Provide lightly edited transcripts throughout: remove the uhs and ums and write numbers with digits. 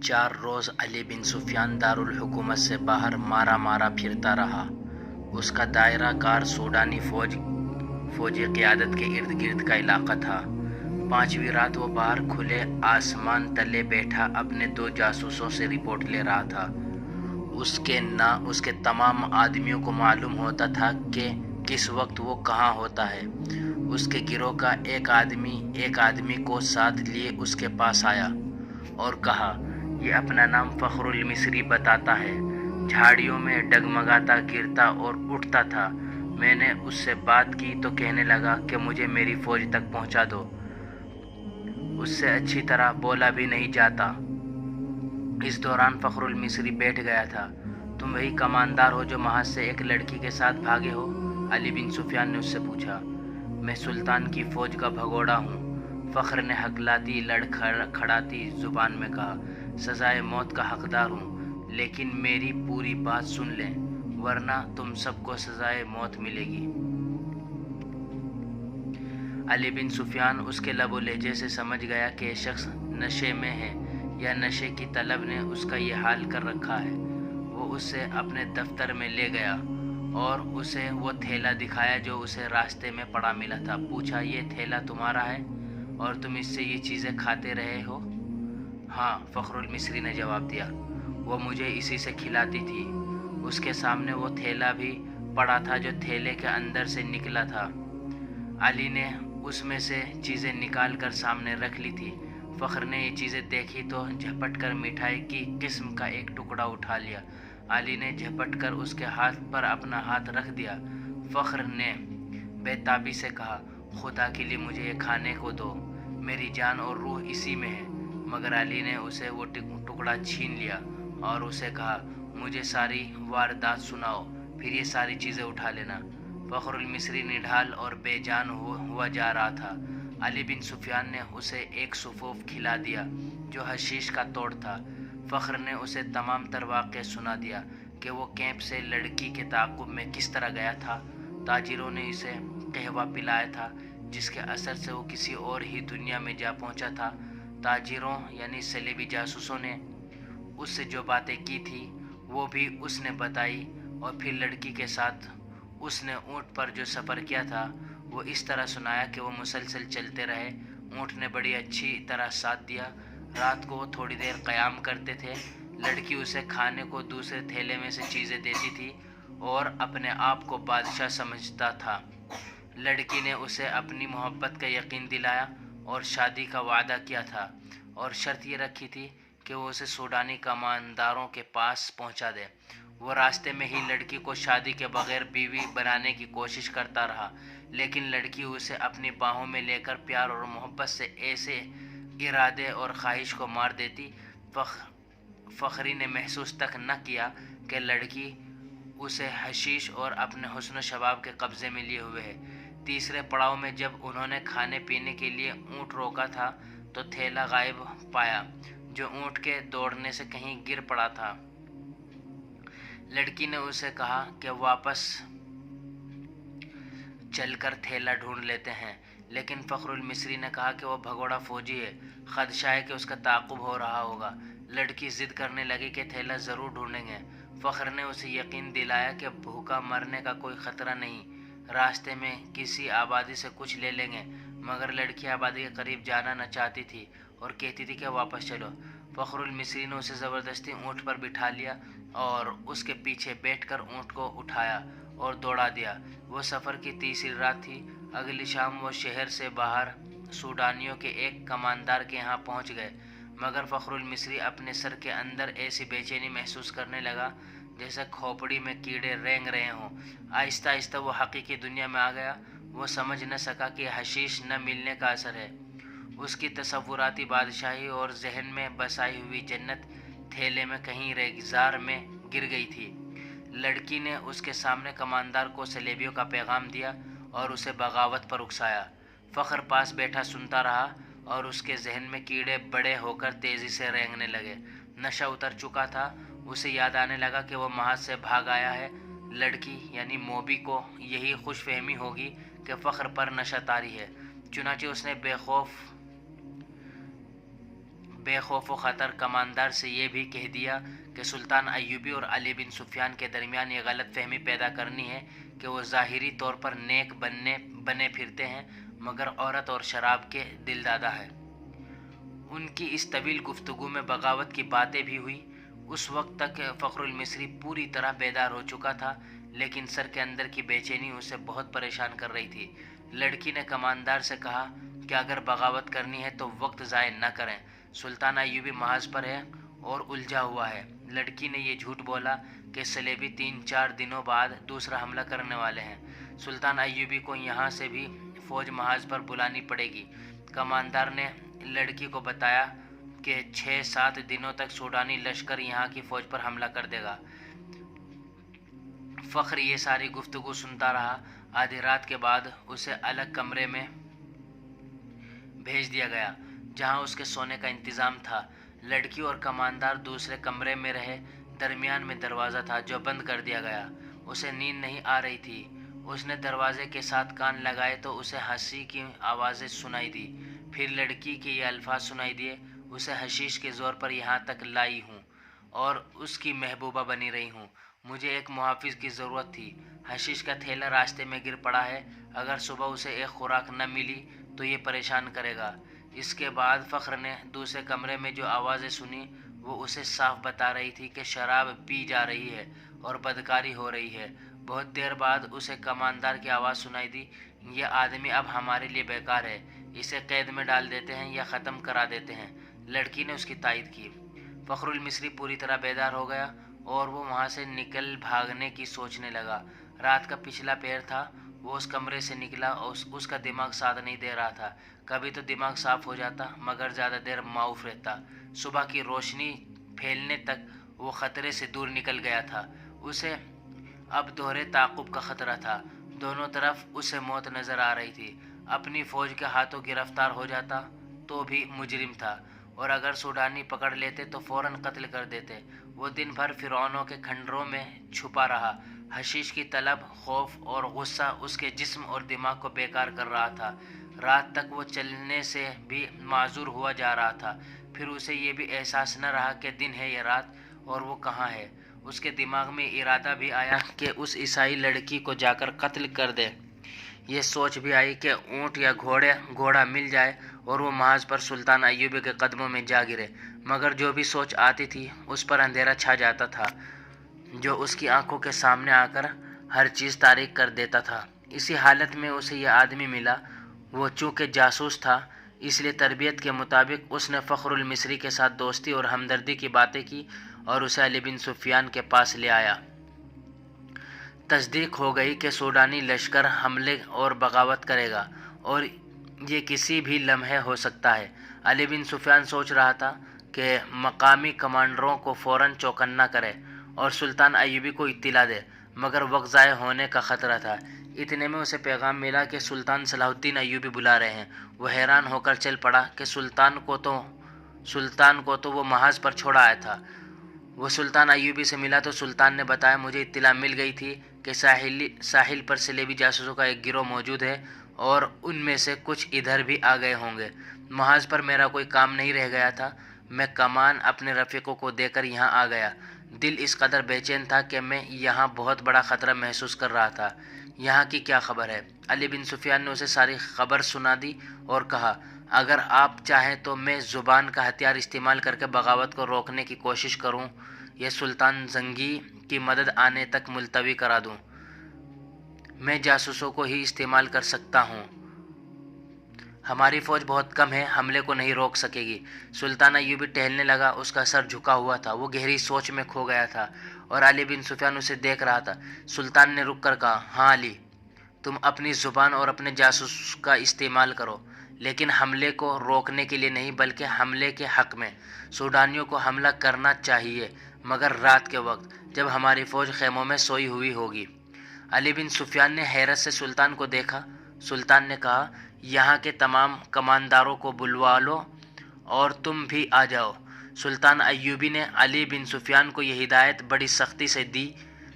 4 روز علی بن سفیان دارالحکومت سے باہر مارا مارا پھرتا رہا۔ اس کا دائرہ کار سوڈانی فوجی قیادت کے ارد گرد کا علاقہ تھا۔ 5ویں رات وہ باہر کھلے آسمان تلے بیٹھا اپنے 2 جاسوسوں سے رپورٹ لے رہا تھا۔ اس کے تمام آدمیوں کو معلوم ہوتا تھا کہ کس وقت وہ کہاں ہوتا ہے۔ اس کے گروہ کا ایک آدمی کو ساتھ لیے اس کے پاس آیا اور کہا، یہ اپنا نام فخر المصری بتاتا ہے، جھاڑیوں میں ڈگمگاتا گرتا اور اٹھتا تھا۔ میں نے اس سے بات کی تو کہنے لگا کہ مجھے میری فوج تک پہنچا دو، اس سے اچھی طرح بولا بھی نہیں جاتا۔ اس دوران فخر المصری بیٹھ گیا تھا۔ تم وہی کماندار ہو جو محض سے ایک لڑکی کے ساتھ بھاگے ہو؟ علی بن سفیان نے اس سے پوچھا۔ میں سلطان کی فوج کا بھگوڑا ہوں، فخر نے ہکلاتی لڑکھڑاتی زبان میں کہا۔ سزائے موت کا حقدار ہوں، لیکن میری پوری بات سن لیں ورنہ تم سب کو سزائے موت ملے گی۔ علی بن سفیان اس کے لب و لہجے سے سمجھ گیا کہ یہ شخص نشے میں ہے یا نشے کی طلب نے اس کا یہ حال کر رکھا ہے۔ وہ اسے اپنے دفتر میں لے گیا اور اسے وہ تھیلا دکھایا جو اسے راستے میں پڑا ملا تھا۔ پوچھا، یہ تھیلا تمہارا ہے اور تم اس سے یہ چیزیں کھاتے رہے ہو؟ ہاں، فخر المصری نے جواب دیا، وہ مجھے اسی سے کھلاتی تھی۔ اس کے سامنے وہ تھیلا بھی پڑا تھا جو تھیلے کے اندر سے نکلا تھا۔ علی نے اس میں سے چیزیں نکال کر سامنے رکھ لی تھی۔ فخر نے یہ چیزیں دیکھی تو جھپٹ کر مٹھائی کی قسم کا ایک ٹکڑا اٹھا لیا۔ علی نے جھپٹ کر اس کے ہاتھ پر اپنا ہاتھ رکھ دیا۔ فخر نے بے تابی سے کہا، خدا کے لیے مجھے یہ کھانے کو دو، میری جان اور روح اسی میں ہے۔ مگر علی نے اسے وہ ٹکڑا چھین لیا اور اسے کہا، مجھے ساری واردات سناؤ، پھر یہ ساری چیزیں اٹھا لینا۔ فخر المصری نڈھال اور بے جان ہوا جا رہا تھا۔ علی بن سفیان نے اسے ایک سفوف کھلا دیا جو حشیش کا توڑ تھا۔ فخر نے اسے تمام تر واقعہ سنا دیا کہ وہ کیمپ سے لڑکی کے تعاقب میں کس طرح گیا تھا۔ تاجروں نے اسے قہوہ پلایا تھا جس کے اثر سے وہ کسی اور ہی دنیا میں جا پہنچا تھا۔ تاجروں یعنی صلیبی جاسوسوں نے اس سے جو باتیں کی تھی وہ بھی اس نے بتائی، اور پھر لڑکی کے ساتھ اس نے اونٹ پر جو سفر کیا تھا وہ اس طرح سنایا کہ وہ مسلسل چلتے رہے۔ اونٹ نے بڑی اچھی طرح ساتھ دیا۔ رات کو وہ تھوڑی دیر قیام کرتے تھے۔ لڑکی اسے کھانے کو دوسرے تھیلے میں سے چیزیں دیتی تھی اور اپنے آپ کو بادشاہ سمجھتا تھا۔ لڑکی نے اسے اپنی محبت کا یقین دلایا اور شادی کا وعدہ کیا تھا، اور شرط یہ رکھی تھی کہ وہ اسے سوڈانی کمانداروں کے پاس پہنچا دے۔ وہ راستے میں ہی لڑکی کو شادی کے بغیر بیوی بنانے کی کوشش کرتا رہا، لیکن لڑکی اسے اپنی باہوں میں لے کر پیار اور محبت سے ایسے ارادے اور خواہش کو مار دیتی۔ فخری نے محسوس تک نہ کیا کہ لڑکی اسے حشیش اور اپنے حسن و شباب کے قبضے میں لیے ہوئے ہے۔ تیسرے پڑاؤ میں جب انہوں نے کھانے پینے کے لیے اونٹ روکا تھا تو تھیلا غائب پایا جو اونٹ کے دوڑنے سے کہیں گر پڑا تھا۔ لڑکی نے اسے کہا کہ واپس چل کر تھیلا ڈھونڈ لیتے ہیں، لیکن فخر المصری نے کہا کہ وہ بھگوڑا فوجی ہے، خدشہ ہے کہ اس کا تعاقب ہو رہا ہوگا۔ لڑکی ضد کرنے لگی کہ تھیلا ضرور ڈھونڈیں گے۔ فخر نے اسے یقین دلایا کہ بھوکا مرنے کا کوئی خطرہ نہیں، راستے میں کسی آبادی سے کچھ لے لیں گے۔ مگر لڑکی آبادی کے قریب جانا نہ چاہتی تھی اور کہتی تھی کہ واپس چلو۔ فخر المصری نے اسے زبردستی اونٹ پر بٹھا لیا اور اس کے پیچھے بیٹھ کر اونٹ کو اٹھایا اور دوڑا دیا۔ وہ سفر کی تیسری رات تھی۔ اگلی شام وہ شہر سے باہر سوڈانیوں کے ایک کماندار کے یہاں پہنچ گئے، مگر فخر المصری اپنے سر کے اندر ایسی بے چینی محسوس کرنے لگا جیسے کھوپڑی میں کیڑے رینگ رہے ہوں۔ آہستہ آہستہ وہ حقیقی دنیا میں آ گیا۔ وہ سمجھ نہ سکا کہ حشیش نہ ملنے کا اثر ہے۔ اس کی تصوراتی بادشاہی اور ذہن میں بسائی ہوئی جنت تھیلے میں کہیں ریگزار میں گر گئی تھی۔ لڑکی نے اس کے سامنے کماندار کو صلیبیوں کا پیغام دیا اور اسے بغاوت پر اکسایا۔ فخر پاس بیٹھا سنتا رہا اور اس کے ذہن میں کیڑے بڑے ہو کر تیزی سے رینگنے لگے۔ نشہ اتر چکا تھا۔ اسے یاد آنے لگا کہ وہ محاذ سے بھاگ آیا ہے۔ لڑکی یعنی موبی کو یہی خوش فہمی ہوگی کہ فخر پر نشہ طاری ہے، چنانچہ اس نے بے خوف و خطر کماندار سے یہ بھی کہہ دیا کہ سلطان ایوبی اور علی بن سفیان کے درمیان یہ غلط فہمی پیدا کرنی ہے کہ وہ ظاہری طور پر نیک بنے پھرتے ہیں مگر عورت اور شراب کے دل دادا ہے۔ ان کی اس طویل گفتگو میں بغاوت کی باتیں بھی ہوئی۔ اس وقت تک فخر المصری پوری طرح بیدار ہو چکا تھا، لیکن سر کے اندر کی بے چینی اسے بہت پریشان کر رہی تھی۔ لڑکی نے کماندار سے کہا کہ اگر بغاوت کرنی ہے تو وقت ضائع نہ کریں، سلطان ایوبی محاذ پر ہے اور الجھا ہوا ہے۔ لڑکی نے یہ جھوٹ بولا کہ صلیبی 3-4 دنوں بعد دوسرا حملہ کرنے والے ہیں، سلطان ایوبی کو یہاں سے بھی فوج محاذ پر بلانی پڑے گی۔ کماندار نے لڑکی کو بتایا کہ 6-7 دنوں تک سوڈانی لشکر یہاں کی فوج پر حملہ کر دے گا۔ فخر یہ ساری گفتگو سنتا رہا۔ آدھی رات کے بعد اسے الگ کمرے میں بھیج دیا گیا جہاں اس کے سونے کا انتظام تھا۔ لڑکی اور کماندار دوسرے کمرے میں رہے۔ درمیان میں دروازہ تھا جو بند کر دیا گیا۔ اسے نیند نہیں آ رہی تھی۔ اس نے دروازے کے ساتھ کان لگائے تو اسے ہنسی کی آوازیں سنائی دی۔ پھر لڑکی کے یہ الفاظ سنائی دیے، اسے حشیش کے زور پر یہاں تک لائی ہوں اور اس کی محبوبہ بنی رہی ہوں۔ مجھے ایک محافظ کی ضرورت تھی۔ حشیش کا تھیلا راستے میں گر پڑا ہے، اگر صبح اسے ایک خوراک نہ ملی تو یہ پریشان کرے گا۔ اس کے بعد فخر نے دوسرے کمرے میں جو آوازیں سنی وہ اسے صاف بتا رہی تھی کہ شراب پی جا رہی ہے اور بدکاری ہو رہی ہے۔ بہت دیر بعد اسے کماندار کی آواز سنائی دی، یہ آدمی اب ہمارے لیے بیکار ہے، اسے قید میں ڈال دیتے ہیں یا ختم کرا دیتے ہیں۔ لڑکی نے اس کی تائید کی۔ فخر المصری پوری طرح بیدار ہو گیا اور وہ وہاں سے نکل بھاگنے کی سوچنے لگا۔ رات کا پچھلا پہر تھا۔ وہ اس کمرے سے نکلا اور اس کا دماغ ساتھ نہیں دے رہا تھا۔ کبھی تو دماغ صاف ہو جاتا مگر زیادہ دیر معاف رہتا۔ صبح کی روشنی پھیلنے تک وہ خطرے سے دور نکل گیا تھا۔ اسے اب دوہرے تعاقب کا خطرہ تھا۔ دونوں طرف اسے موت نظر آ رہی تھی۔ اپنی فوج کے ہاتھوں گرفتار ہو جاتا تو بھی مجرم تھا، اور اگر سوڈانی پکڑ لیتے تو فوراً قتل کر دیتے۔ وہ دن بھر فرعونوں کے کھنڈروں میں چھپا رہا۔ حشیش کی طلب، خوف اور غصہ اس کے جسم اور دماغ کو بیکار کر رہا تھا۔ رات تک وہ چلنے سے بھی معذور ہوا جا رہا تھا۔ پھر اسے یہ بھی احساس نہ رہا کہ دن ہے یا رات اور وہ کہاں ہے۔ اس کے دماغ میں ارادہ بھی آیا کہ اس عیسائی لڑکی کو جا کر قتل کر دے۔ یہ سوچ بھی آئی کہ اونٹ یا گھوڑا مل جائے اور وہ محاذ پر سلطان ایوبی کے قدموں میں جا گرے، مگر جو بھی سوچ آتی تھی اس پر اندھیرا چھا جاتا تھا جو اس کی آنکھوں کے سامنے آ کر ہر چیز تاریک کر دیتا تھا۔ اسی حالت میں اسے یہ آدمی ملا۔ وہ چونکہ جاسوس تھا اس لیے تربیت کے مطابق اس نے فخر المصری کے ساتھ دوستی اور ہمدردی کی باتیں کی اور اسے علی بن سفیان کے پاس لے آیا۔ تصدیق ہو گئی کہ سوڈانی لشکر حملے اور بغاوت کرے گا اور یہ کسی بھی لمحے ہو سکتا ہے۔ علی بن سفیان سوچ رہا تھا کہ مقامی کمانڈروں کو فوراً چوکنا کرے اور سلطان ایوبی کو اطلاع دے، مگر وقت ضائع ہونے کا خطرہ تھا۔ اتنے میں اسے پیغام ملا کہ سلطان صلاح الدین ایوبی بلا رہے ہیں۔ وہ حیران ہو کر چل پڑا کہ سلطان کو تو وہ محاذ پر چھوڑا آیا تھا۔ وہ سلطان ایوبی سے ملا تو سلطان نے بتایا، مجھے اطلاع مل گئی تھی کہ ساحل پر صلیبی جاسوسوں کا ایک گروہ موجود ہے اور ان میں سے کچھ ادھر بھی آ گئے ہوں گے۔ محاذ پر میرا کوئی کام نہیں رہ گیا تھا، میں کمان اپنے رفیقوں کو دے کر یہاں آ گیا۔ دل اس قدر بے چین تھا کہ میں یہاں بہت بڑا خطرہ محسوس کر رہا تھا۔ یہاں کی کیا خبر ہے؟ علی بن سفیان نے اسے ساری خبر سنا دی اور کہا، اگر آپ چاہیں تو میں زبان کا ہتھیار استعمال کر کے بغاوت کو روکنے کی کوشش کروں یا سلطان زنگی کی مدد آنے تک ملتوی کرا دوں۔ میں جاسوسوں کو ہی استعمال کر سکتا ہوں۔ ہماری فوج بہت کم ہے، حملے کو نہیں روک سکے گی۔ سلطان ایوبی ٹہلنے لگا، اس کا سر جھکا ہوا تھا، وہ گہری سوچ میں کھو گیا تھا اور علی بن سفیان اسے دیکھ رہا تھا۔ سلطان نے رک کر کہا، ہاں علی، تم اپنی زبان اور اپنے جاسوس کا استعمال کرو، لیکن حملے کو روکنے کے لیے نہیں بلکہ حملے کے حق میں۔ سوڈانیوں کو حملہ کرنا چاہیے مگر رات کے وقت جب ہماری فوج خیموں میں سوئی ہوئی ہوگی۔ علی بن سفیان نے حیرت سے سلطان کو دیکھا۔ سلطان نے کہا، یہاں کے تمام کمانداروں کو بلوا لو اور تم بھی آ جاؤ۔ سلطان ایوبی نے علی بن سفیان کو یہ ہدایت بڑی سختی سے دی،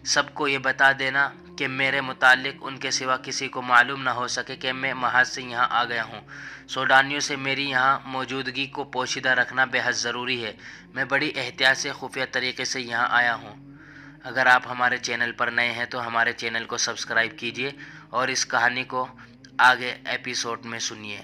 سب کو یہ بتا دینا کہ میرے متعلق ان کے سوا کسی کو معلوم نہ ہو سکے کہ میں محاذ سے یہاں آ گیا ہوں۔ سوڈانیوں سے میری یہاں موجودگی کو پوشیدہ رکھنا بے حد ضروری ہے۔ میں بڑی احتیاط سے خفیہ طریقے سے یہاں آیا ہوں۔ اگر آپ ہمارے چینل پر نئے ہیں تو ہمارے چینل کو سبسکرائب کیجیے اور اس کہانی کو آگے ایپیسوڈ میں سنیے۔